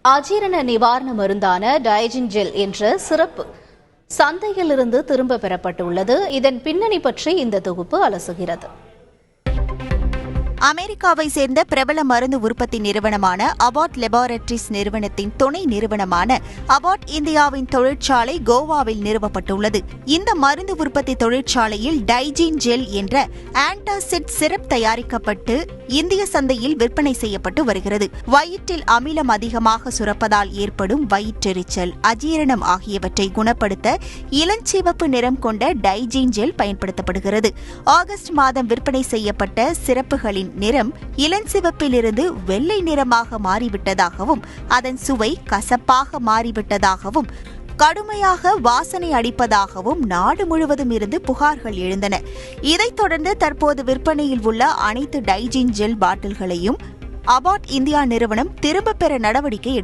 அஜீரண நிவாரண மருந்தான டயஜின் ஜெல் என்ற சிறப்பு சந்தையிலிருந்து திரும்ப பெறப்பட்டுள்ளது. இதன் பின்னணி பற்றி இந்த தொகுப்பு அலசுகிறது. அமெரிக்காவை சேர்ந்த பிரபல மருந்து உற்பத்தி நிறுவனமான அபாட் லெபார்டரிஸ் நிறுவனத்தின் துணை நிறுவனமான அபாட் இந்தியாவின் தொழிற்சாலை கோவாவில் நிறுவப்பட்டுள்ளது. இந்த மருந்து உற்பத்தி தொழிற்சாலையில் டைஜின் ஜெல் என்ற ஆன்டாசிட் சிரப் தயாரிக்கப்பட்டு இந்திய சந்தையில் விற்பனை செய்யப்பட்டு வருகிறது. வயிற்றில் அமிலம் அதிகமாக சுரப்பதால் ஏற்படும் வயிற்றெரிச்சல், அஜீரணம் ஆகியவற்றை குணப்படுத்த இளஞ்சிவப்பு நிறம் கொண்ட டைஜின் ஜெல் பயன்படுத்தப்படுகிறது. ஆகஸ்ட் மாதம் விற்பனை செய்யப்பட்ட சிறப்புகளின் நிறம் இளஞ்சிவப்பிலிருந்து வெள்ளை நிறமாக மாறிவிட்டதாகவும் அதன் சுவை கசப்பாக மாறிவிட்டதாகவும் கடுமையாக வாசனை அடிப்பதாகவும் நாடு முழுவதும் இருந்து புகார்கள் எழுந்தன. இதைத் தொடர்ந்து தற்போது விற்பனையில் உள்ள அனைத்து டைஜின் ஜெல் பாட்டில்களையும் அபாட் இந்தியா நிறுவனம் திரும்பப் பெற நடவடிக்கை